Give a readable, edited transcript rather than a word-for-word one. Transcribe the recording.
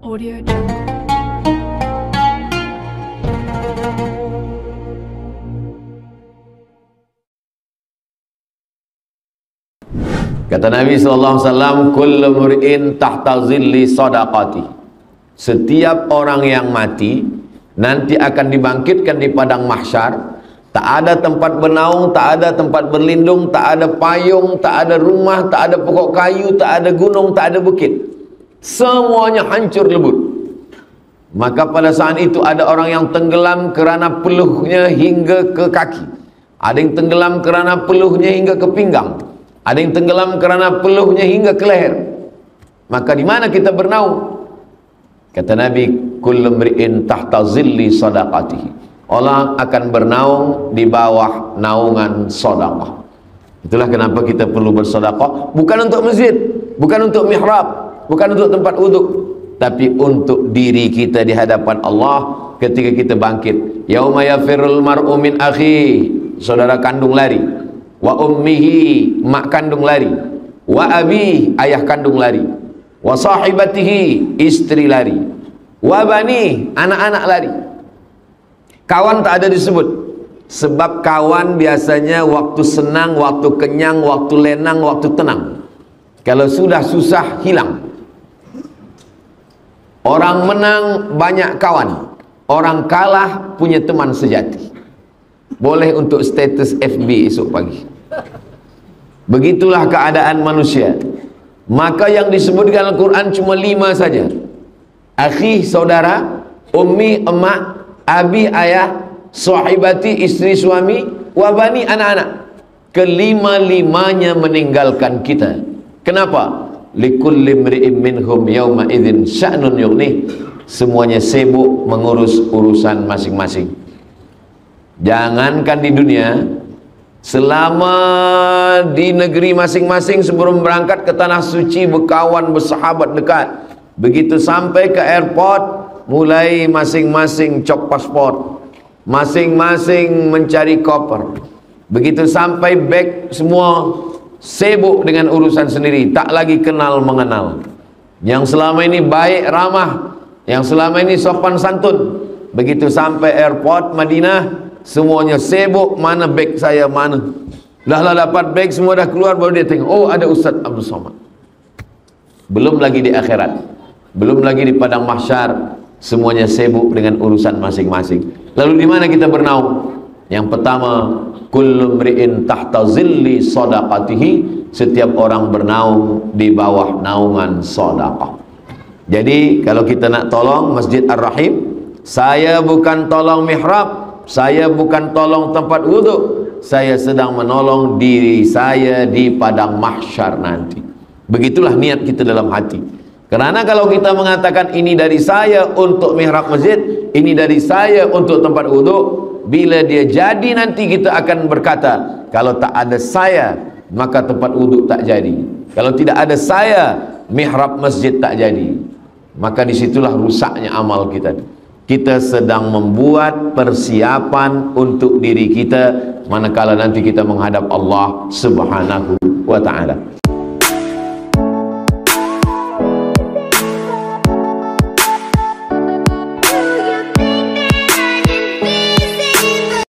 Audio Jungle. Kata Nabi SAW, kullu mur'in tahta zilli sadaqati. Setiap orang yang mati nanti akan dibangkitkan di padang mahsyar. Tak ada tempat bernaung, tak ada tempat berlindung, tak ada payung, tak ada rumah, tak ada pokok kayu, tak ada gunung, tak ada bukit. Semuanya hancur lebur. Maka pada saat itu ada orang yang tenggelam kerana peluhnya hingga ke kaki. Ada yang tenggelam kerana peluhnya hingga ke pinggang. Ada yang tenggelam kerana peluhnya hingga ke leher. Maka di mana kita bernaung? Kata Nabi, kullu mri'in tahta zilli sadaqatihi. Orang akan bernaung di bawah naungan sedekah. Itulah kenapa kita perlu bersedekah, bukan untuk masjid, bukan untuk mihrab, bukan untuk tempat wuduk, tapi untuk diri kita di hadapan Allah ketika kita bangkit. Yauma yafirrul mar'u min akhi, saudara kandung lari. Wa ummihi, mak kandung lari. Wa abi, ayah kandung lari. Wa sahibatihi, istri lari. Wa bani, anak-anak lari. Kawan tak ada disebut, sebab kawan biasanya waktu senang, waktu kenyang, waktu lenang, waktu tenang. Kalau sudah susah, hilang. Orang menang banyak kawan, orang kalah punya teman sejati. Boleh untuk status FB esok pagi. Begitulah keadaan manusia. Maka yang disebutkan Al-Quran cuma 5 saja. Akhi, saudara. Ummi, emak. Abi, ayah. Sahibati, istri, suami. Wabani, anak-anak. Kelima-limanya meninggalkan kita. Kenapa? Likulli mri'in minhum yawma idzin sya'nun yughnih. Semuanya sibuk mengurus urusan masing-masing. Jangankan di dunia, selama di negeri masing-masing sebelum berangkat ke tanah suci, berkawan, bersahabat dekat. Begitu sampai ke airport, mulai masing-masing cop paspor, masing-masing mencari koper. Begitu sampai beg, semua sibuk dengan urusan sendiri, tak lagi kenal mengenal. Yang selama ini baik ramah, yang selama ini sopan santun, begitu sampai airport Madinah, semuanya sibuk, mana beg saya, mana. Dah lah dapat beg, semua dah keluar, baru dia tengok, oh ada Ustaz Abdul Somad. Belum lagi di akhirat, belum lagi di padang mahsyar, semuanya sibuk dengan urusan masing-masing. Lalu di mana kita bernaung? Yang pertama, kullu mri'in tahta zilli sadaqatihi. Setiap orang bernaung di bawah naungan sedekah. Jadi kalau kita nak tolong Masjid Ar-Rahim, saya bukan tolong mihrab, saya bukan tolong tempat wuduk, saya sedang menolong diri saya di padang mahsyar nanti. Begitulah niat kita dalam hati. Kerana kalau kita mengatakan ini dari saya untuk mihrab masjid, ini dari saya untuk tempat wuduk, bila dia jadi nanti kita akan berkata, kalau tak ada saya, maka tempat wuduk tak jadi. Kalau tidak ada saya, mihrab masjid tak jadi. Maka disitulah rusaknya amal kita. Kita sedang membuat persiapan untuk diri kita manakala nanti kita menghadap Allah Subhanahu wa ta'ala.